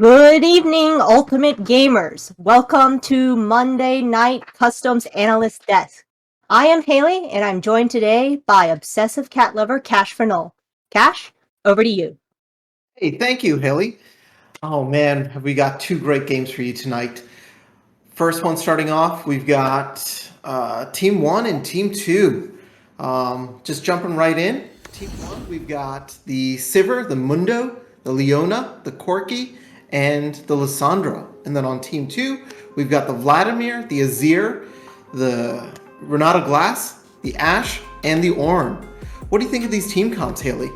Good evening, Ultimate Gamers. Welcome to Monday Night Customs Analyst Desk. I am Haley, and I'm joined today by obsessive cat lover Cash Fernol. Cash, over to you. Hey, thank you, Haley. Oh man, have we got two great games for you tonight. First one starting off, we've got Team 1 and Team 2. Just jumping right in. Team 1, we've got the Sivir, the Mundo, the Leona, the Corky, and the Lissandra. And then on Team 2, we've got the Vladimir, the Azir, the Renata Glass, the Ash, and the Ornn. What do you think of these team comps, Haley?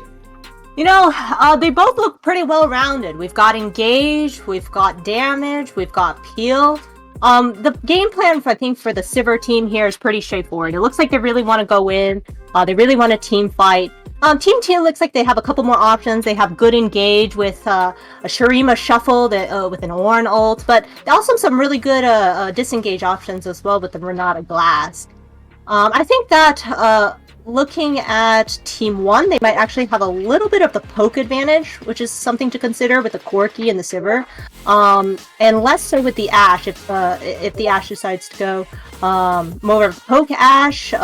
They both look pretty well-rounded. We've got engage, we've got damage, we've got peel. The game plan, I think, for the Sivir team here is pretty straightforward. It looks like they really want to go in. They really want a team fight. Team 2 looks like they have a couple more options. They have good engage with a Shurima shuffle with an Ornn ult, but also some really good disengage options as well with the Renata Glass. I think that looking at Team 1, they might actually have a little bit of the poke advantage, which is something to consider with the Corki and the Sivir, and less so with the Ashe if the Ashe decides to go more of poke Ashe.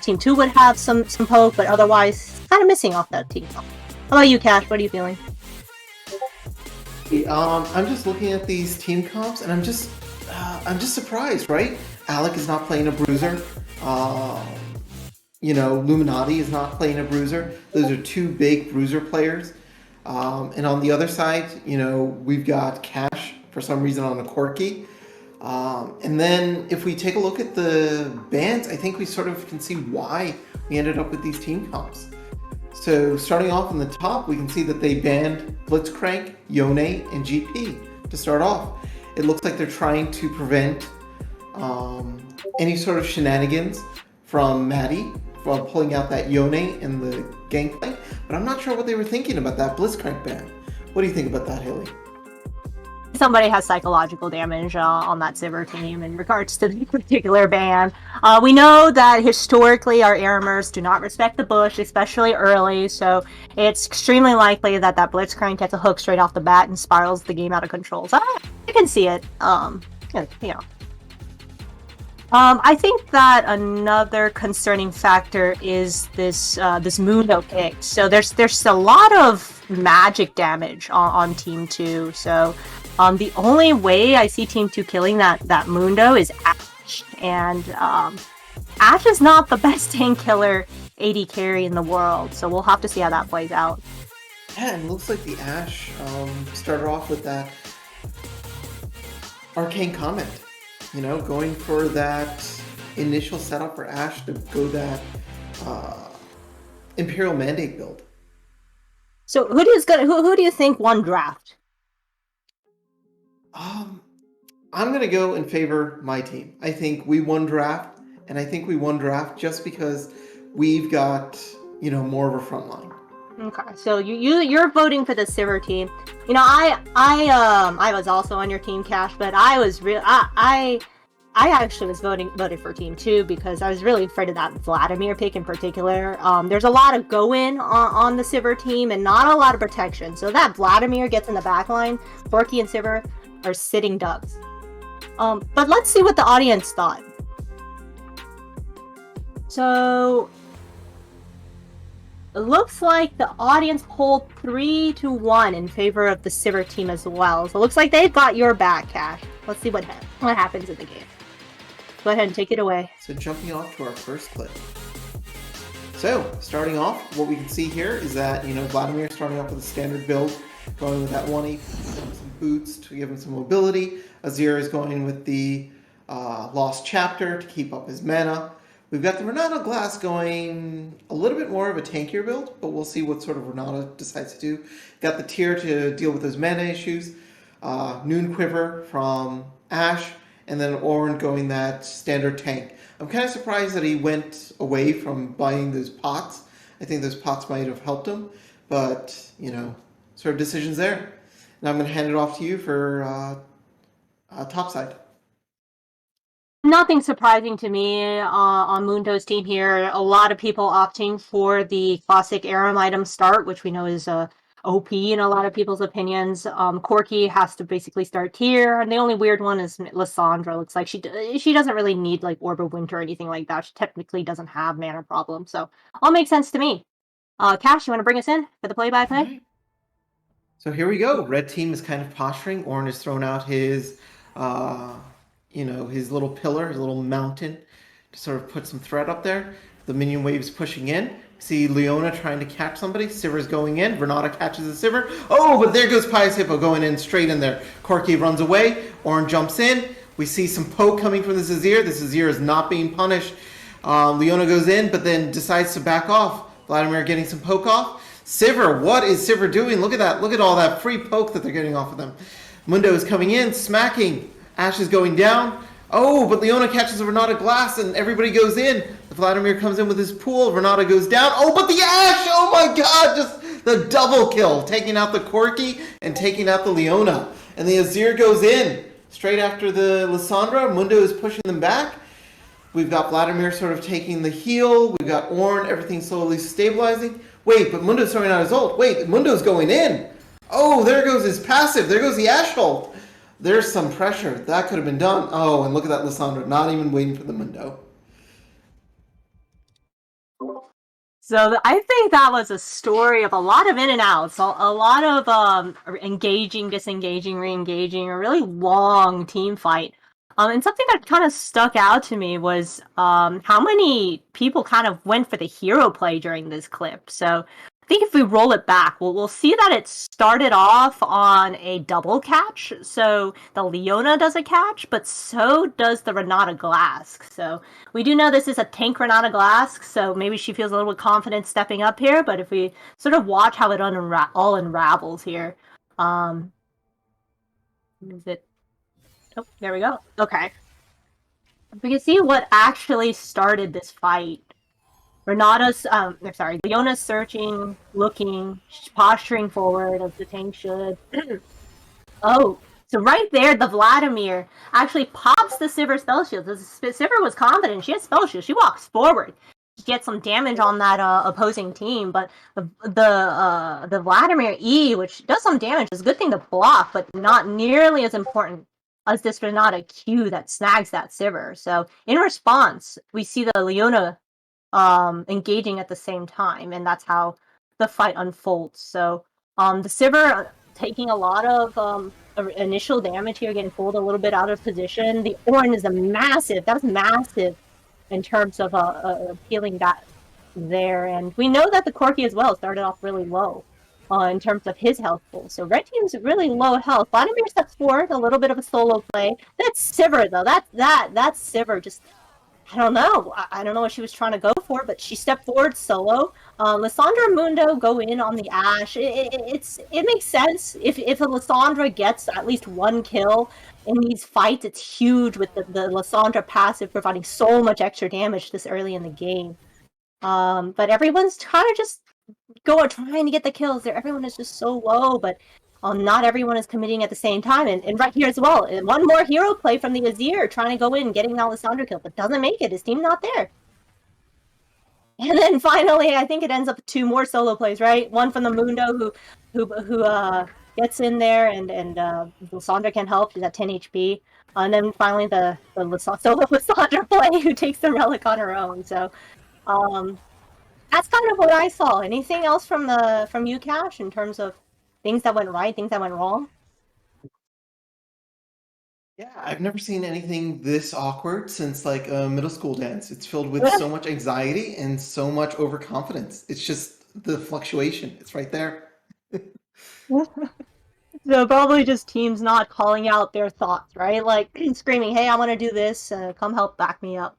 Team 2 would have some poke, but otherwise kind of missing off that team. How about you, Cash? What are you feeling? I'm just looking at these team comps, and I'm just surprised, right? Alec is not playing a bruiser. Luminati is not playing a bruiser. Those are two big bruiser players. And on the other side, we've got Cash for some reason on a Corky. And then if we take a look at the bans, I think we sort of can see why we ended up with these team comps. So starting off in the top, we can see that they banned Blitzcrank, Yone, and GP to start off. It looks like they're trying to prevent any sort of shenanigans from Maddie from pulling out that Yone in the gangplank, but I'm not sure what they were thinking about that Blitzcrank ban. What do you think about that, Haley? Somebody has psychological damage on that Sivir team in regards to the particular ban. We know that historically our Aramers do not respect the bush, especially early, so it's extremely likely that Blitzcrank gets a hook straight off the bat and spirals the game out of control. So I can see it. I think that another concerning factor is this Mundo pick. So there's a lot of magic damage on Team 2. So the only way I see Team 2 killing that Mundo is Ashe. And Ashe is not the best tank killer AD carry in the world. So we'll have to see how that plays out. Yeah, and it looks like the Ashe started off with that arcane comment. Going for that initial setup for Ashe to go that Imperial Mandate build. So who do you think won draft? I'm gonna go in favor my team. I think we won draft, and I think we won draft just because we've got more of a front line. Okay, so you're voting for the Sivir team. I was also on your team, Cash, but I actually was voted for Team 2 because I was really afraid of that Vladimir pick in particular. There's a lot of go-in on the Sivir team and not a lot of protection. So that Vladimir gets in the back line, Borky and Sivir are sitting ducks. But let's see what the audience thought. So it looks like the audience polled 3-1 in favor of the Sivir team as well. So it looks like they've got your back, Cash. Let's see what happens in the game. Go ahead and take it away. So jumping off to our first clip. So starting off, what we can see here is that Vladimir starting off with a standard build, going with that 1 some boots to give him some mobility. Azir is going with the Lost Chapter to keep up his mana. We've got the Renata Glass going a little bit more of a tankier build, but we'll see what sort of Renata decides to do. Got the Tear to deal with those mana issues. Noon Quiver from Ashe, and then Ornn going that standard tank. I'm kind of surprised that he went away from buying those pots. I think those pots might have helped him, but, sort of decisions there. Now I'm going to hand it off to you for topside. Nothing surprising to me on Mundo's team here. A lot of people opting for the classic Aram item start, which we know is OP in a lot of people's opinions. Corki has to basically start here, and the only weird one is Lissandra. Looks like she doesn't really need like Orb of Winter or anything like that. She technically doesn't have mana problem, so all makes sense to me. Cash, you want to bring us in for the play-by-play? All right. So here we go. Red team is kind of posturing. Orange has thrown out his, his little pillar, his little mountain, to sort of put some threat up there. The minion wave's pushing in. See Leona trying to catch somebody. Sivir's going in. Renata catches the Sivir. Oh, but there goes Pious Hippo going in straight in there. Corki runs away. Orange jumps in. We see some poke coming from the Azir. The Azir is not being punished. Leona goes in, but then decides to back off. Vladimir getting some poke off. Sivir, what is Sivir doing? Look at that. Look at all that free poke that they're getting off of them. Mundo is coming in, smacking. Ashe is going down. Oh, but Leona catches a Renata Glass and everybody goes in. Vladimir comes in with his pool. Renata goes down. Oh, but the Ashe! Oh my god! Just the double kill. Taking out the Corki and taking out the Leona. And the Azir goes in. Straight after the Lissandra. Mundo is pushing them back. We've got Vladimir sort of taking the heel. We've got Ornn, everything slowly stabilizing. Wait, but Mundo's throwing out his ult. Wait, Mundo's going in. Oh, there goes his passive. There goes the Ashe ult. There's some pressure. That could have been done. Oh, and look at that Lissandra, not even waiting for the Mundo. So I think that was a story of a lot of in and outs, a lot of engaging, disengaging, re-engaging, a really long team fight. And something that kind of stuck out to me was how many people kind of went for the hero play during this clip. So I think if we roll it back, we'll see that it started off on a double catch. So the Leona does a catch, but so does the Renata Glass. So we do know this is a tank Renata Glass, so maybe she feels a little confident stepping up here. But if we sort of watch how it all unravels here, is it? Oh, there we go. Okay. We can see what actually started this fight. Leona's searching, looking, posturing forward as the tank should. Oh, so right there, the Vladimir actually pops the Sivir spell shield. The Sivir was confident. She has spell shield. She walks forward. She gets some damage on that opposing team, but the Vladimir E, which does some damage, is a good thing to block, but not nearly as important as this Renata Q that snags that Sivir. So in response, we see the Leona engaging at the same time, and that's how the fight unfolds. So the Sivir taking a lot of initial damage here, getting pulled a little bit out of position. The Ornn is that's massive in terms of peeling that there. And we know that the Corki as well started off really low in terms of his health pool. So red team's really low health. Vladimir steps forward, a little bit of a solo play. That's Sivir though. That's Sivir just, I don't know. I don't know what she was trying to go for, but she stepped forward solo. Lissandra and Mundo go in on the Ashe. It makes sense. If a Lissandra gets at least one kill in these fights, it's huge with the Lissandra passive providing so much extra damage this early in the game. But everyone's trying to just trying to get the kills there. Everyone is just so low, but not everyone is committing at the same time. And right here as well, one more hero play from the Azir, trying to go in, getting an Alessandro kill, but doesn't make it. His team not there. And then finally, I think it ends up with two more solo plays, right? One from the Mundo, who gets in there, and Lissandra can help. She's at 10 HP. And then finally, the solo Lissandra play, who takes the relic on her own. So, that's kind of what I saw. Anything else from you, Cash, in terms of things that went right, things that went wrong? Yeah, I've never seen anything this awkward since like a middle school dance. It's filled with so much anxiety and so much overconfidence. It's just the fluctuation. It's right there. So probably just teams not calling out their thoughts, right? Like screaming, "Hey, I want to do this. Come help back me up."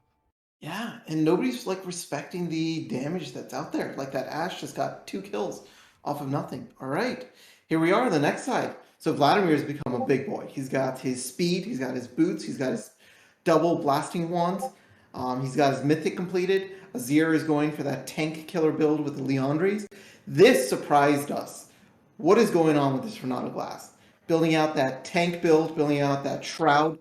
Yeah, and nobody's like respecting the damage that's out there. Like that Ashe just got 2 kills off of nothing. All right, here we are on the next side. So Vladimir has become a big boy. He's got his speed, he's got his boots, he's got his double blasting wands, he's got his mythic completed. Azir is going for that tank killer build with the Leandries. This surprised us. What is going on with this Renata Glass? Building out that tank build, building out that shroud,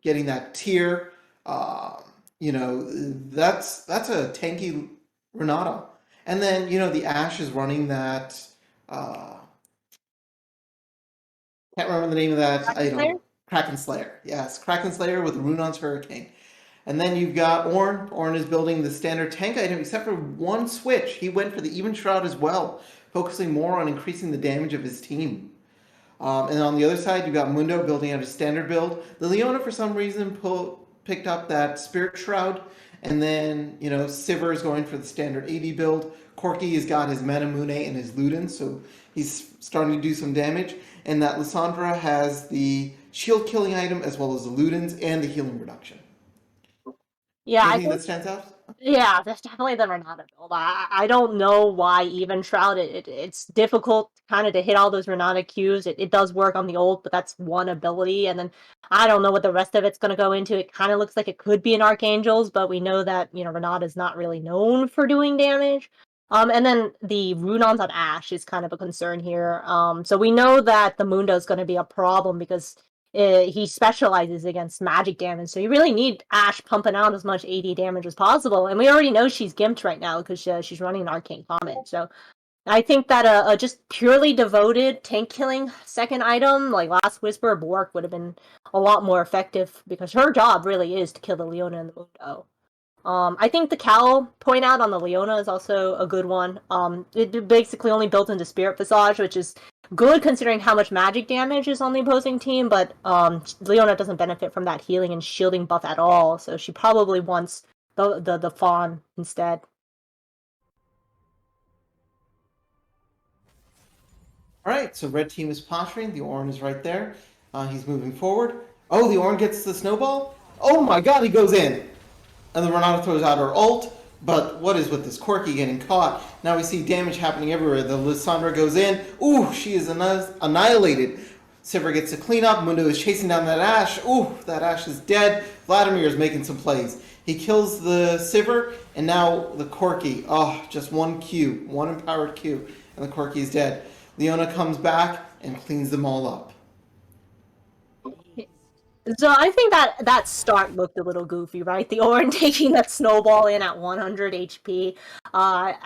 getting that tier. That's a tanky Renata. And then, the Ashe is running that Can't remember the name of that Kraken item. Slayer? Kraken Slayer. Yes, Kraken Slayer with Runon's Hurricane. And then you've got Ornn. Ornn is building the standard tank item, except for one switch. He went for the Even Shroud as well, focusing more on increasing the damage of his team. And on the other side, you've got Mundo building out a standard build. The Leona, for some reason, picked up that Spirit Shroud. And then, Sivir is going for the standard AD build. Corki has got his Manamune and his Luden, so he's starting to do some damage. And that Lissandra has the shield killing item as well as the Ludens and the healing reduction. Yeah, Anything that stands out? Yeah, that's definitely the Renata build. I don't know why Even Shroud. It's difficult kind of to hit all those Renata Qs. It does work on the ult, but that's one ability. And then I don't know what the rest of it's going to go into. It kind of looks like it could be an Archangels, but we know that, Renata's not really known for doing damage. And then the Runons on Ashe is kind of a concern here. So we know that the Mundo is going to be a problem because he specializes against magic damage, so you really need Ashe pumping out as much AD damage as possible. And we already know she's gimped right now because she's running an Arcane Comet. So I think that a just purely devoted tank killing second item like Last Whisper or Bork would have been a lot more effective because her job really is to kill the Leona and the Mundo. I think the Cal point out on the Leona is also a good one. It basically only built into Spirit Visage, which is good considering how much magic damage is on the opposing team, but Leona doesn't benefit from that healing and shielding buff at all, so she probably wants the Fawn instead. Alright, so red team is posturing. The Ornn is right there. He's moving forward. Oh, the Ornn gets the snowball? Oh my god, he goes in! And the Renata throws out her ult, but what is with this Corki getting caught? Now we see damage happening everywhere. The Lissandra goes in. Ooh, she is annihilated. Sivir gets to clean up. Mundo is chasing down that Ashe. Ooh, that Ashe is dead. Vladimir is making some plays. He kills the Sivir, and now the Corki. Oh, just one Q, one empowered Q, and the Corki is dead. Leona comes back and cleans them all up. So I think that start looked a little goofy, right? The Ornn taking that snowball in at 100 HP. But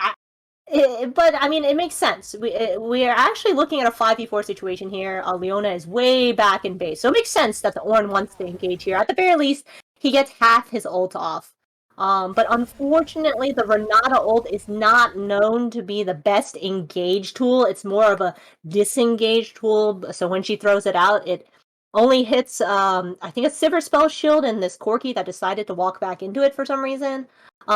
I mean, it makes sense. We are actually looking at a 5v4 situation here. Leona is way back in base, so it makes sense that the Ornn wants to engage here. At the very least, he gets half his ult off. But unfortunately, the Renata ult is not known to be the best engage tool. It's more of a disengage tool. So when she throws it out, it only hits, I think, a Sivir spell shield and this Corki that decided to walk back into it for some reason.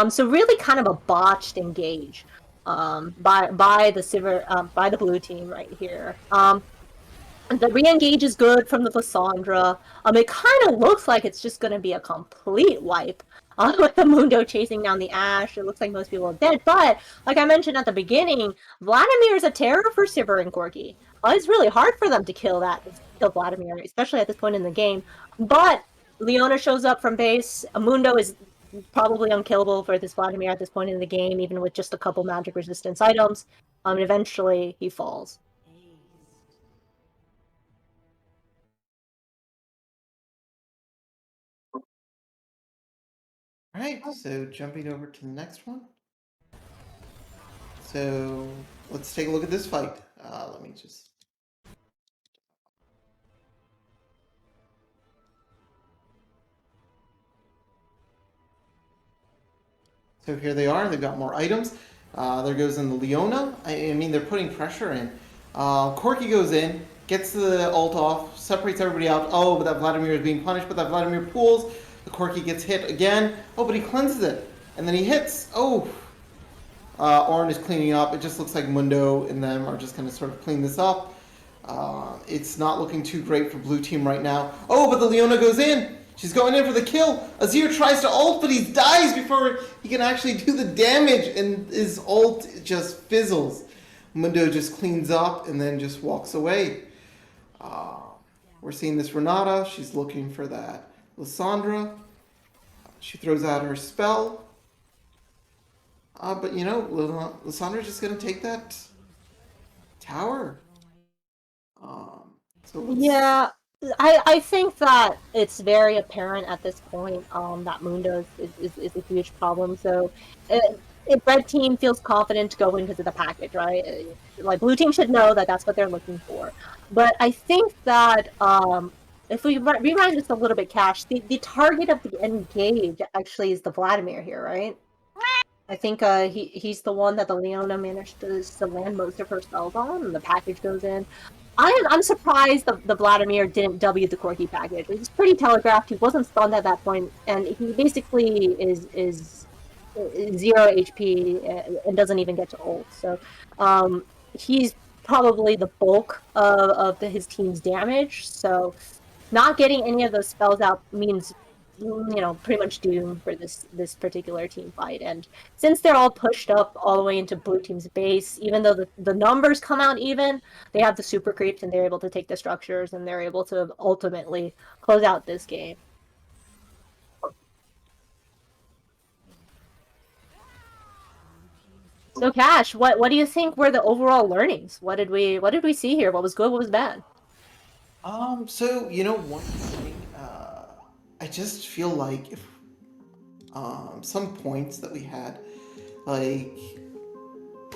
So really kind of a botched engage by the Sivir, by the blue team right here. The re-engage is good from the Lissandra. It kind of looks like it's just going to be a complete wipe with the Mundo chasing down the Ashe. It looks like most people are dead, but like I mentioned at the beginning, Vladimir is a terror for Sivir and Corki. It's really hard for them to kill Vladimir, especially at this point in the game. But Leona shows up from base. Mundo is probably unkillable for this Vladimir at this point in the game, even with just a couple magic resistance items. And eventually he falls. Alright, so jumping over to the next one. So let's take a look at this fight. Let me just... So here they are. They've got more items. There goes in the Leona. I mean, they're putting pressure in. Corki goes in, gets the ult off, separates everybody out. Oh, but that Vladimir is being punished, but that Vladimir pulls. The Corki gets hit again. Oh, but he cleanses it. And then he hits. Oh. Ornn is cleaning up. It just looks like Mundo and them are just going to sort of clean this up. It's not looking too great for blue team right now. Oh, but the Leona goes in. She's going in for the kill. Azir tries to ult, but he dies before he can actually do the damage, and his ult just fizzles. Mundo just cleans up and then just walks away. We're seeing this Renata. She's looking for that Lissandra. She throws out her spell. But Lissandra's just going to take that tower. Yeah, I think that it's very apparent at this point that Mundo is a huge problem. So if red team feels confident to go in because of the package, right? Like blue team should know that that's what they're looking for. But I think that if we rewind just a little bit, Cash, the target of the engage actually is the Vladimir here, right? I think he's the one that the Leona managed to land most of her spells on, and the package goes in. I'm surprised the Vladimir didn't W the Corki package. It's pretty telegraphed. He wasn't stunned at that point, and he basically is 0 HP and doesn't even get to ult. So he's probably the bulk of his team's damage. So not getting any of those spells out means pretty much doom for this particular team fight. And since they're all pushed up all the way into blue team's base, even though the numbers come out even, they have the super creeps and they're able to take the structures and they're able to ultimately close out this game. So Cash, what do you think were the overall learnings? What did we see here? What was good? What was bad? So one thing, I just feel like if some points that we had, like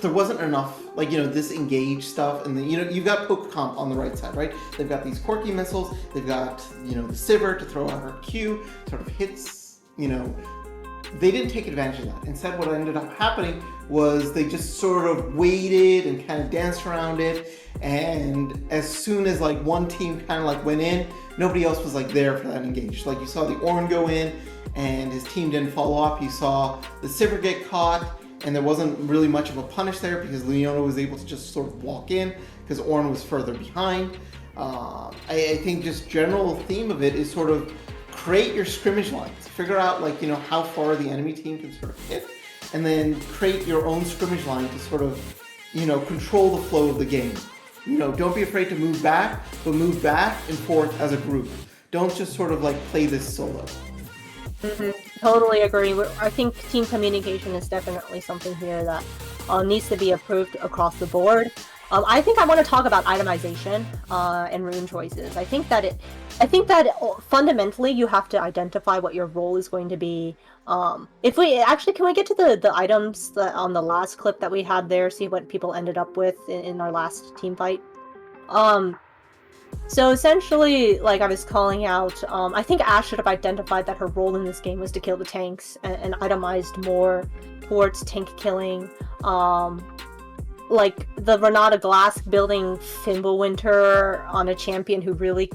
there wasn't enough, like this engage stuff, and then you've got poke comp on the right side, right? They've got these quirky missiles, they've got the Sivir to throw out her Q, sort of hits, they didn't take advantage of that. Instead, what ended up happening was they just sort of waited and kind of danced around it. And as soon as like one team kind of like went in, nobody else was like there for that engage. Like you saw the Ornn go in, and his team didn't follow up. You saw the Sivir get caught, and there wasn't really much of a punish there because Leona was able to just sort of walk in because Ornn was further behind. I think just general theme of it is sort of create your scrimmage lines. Figure out like how far the enemy team can sort of hit, and then create your own scrimmage line to sort of control the flow of the game. Don't be afraid to move back, but move back and forth as a group. Don't just sort of like play this solo. Mm-hmm. Totally agree. I think team communication is definitely something here that needs to be improved across the board. I think I want to talk about itemization and rune choices. I think that fundamentally you have to identify what your role is going to be. If we actually, can we get to the items on the last clip that we had there? See what people ended up with in our last team fight. So essentially, like I was calling out, I think Ash should have identified that her role in this game was to kill the tanks and itemized more towards tank killing. Like the Renata Glass building Fimbulwinter on a champion who really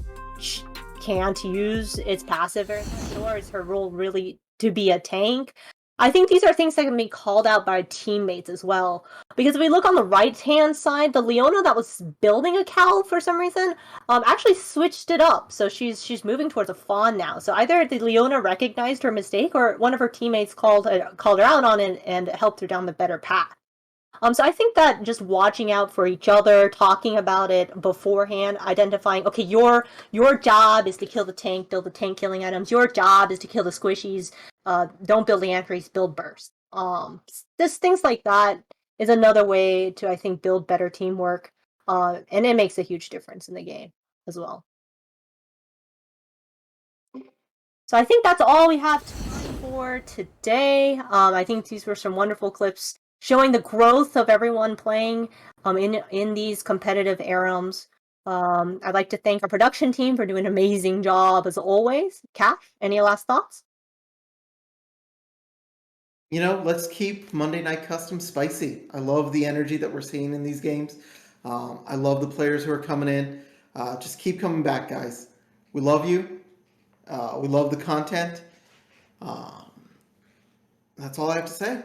can't use its passive very much, nor is her role really to be a tank. I think these are things that can be called out by teammates as well. Because if we look on the right-hand side, the Leona that was building a cow for some reason, actually switched it up. So she's moving towards a fawn now. So either the Leona recognized her mistake, or one of her teammates called her out on it and helped her down the better path. So I think that just watching out for each other, talking about it beforehand, identifying, okay, your job is to kill the tank, build the tank killing items. Your job is to kill the squishies. Don't build the anchors, build burst. Just things like that is another way to, I think, build better teamwork. And it makes a huge difference in the game as well. So I think that's all we have time for today. I think these were some wonderful clips showing the growth of everyone playing in these competitive ARAMs. I'd like to thank our production team for doing an amazing job as always. Cash, any last thoughts? Let's keep Monday Night Custom spicy. I love the energy that we're seeing in these games. I love the players who are coming in. Just keep coming back, guys. We love you. We love the content. That's all I have to say.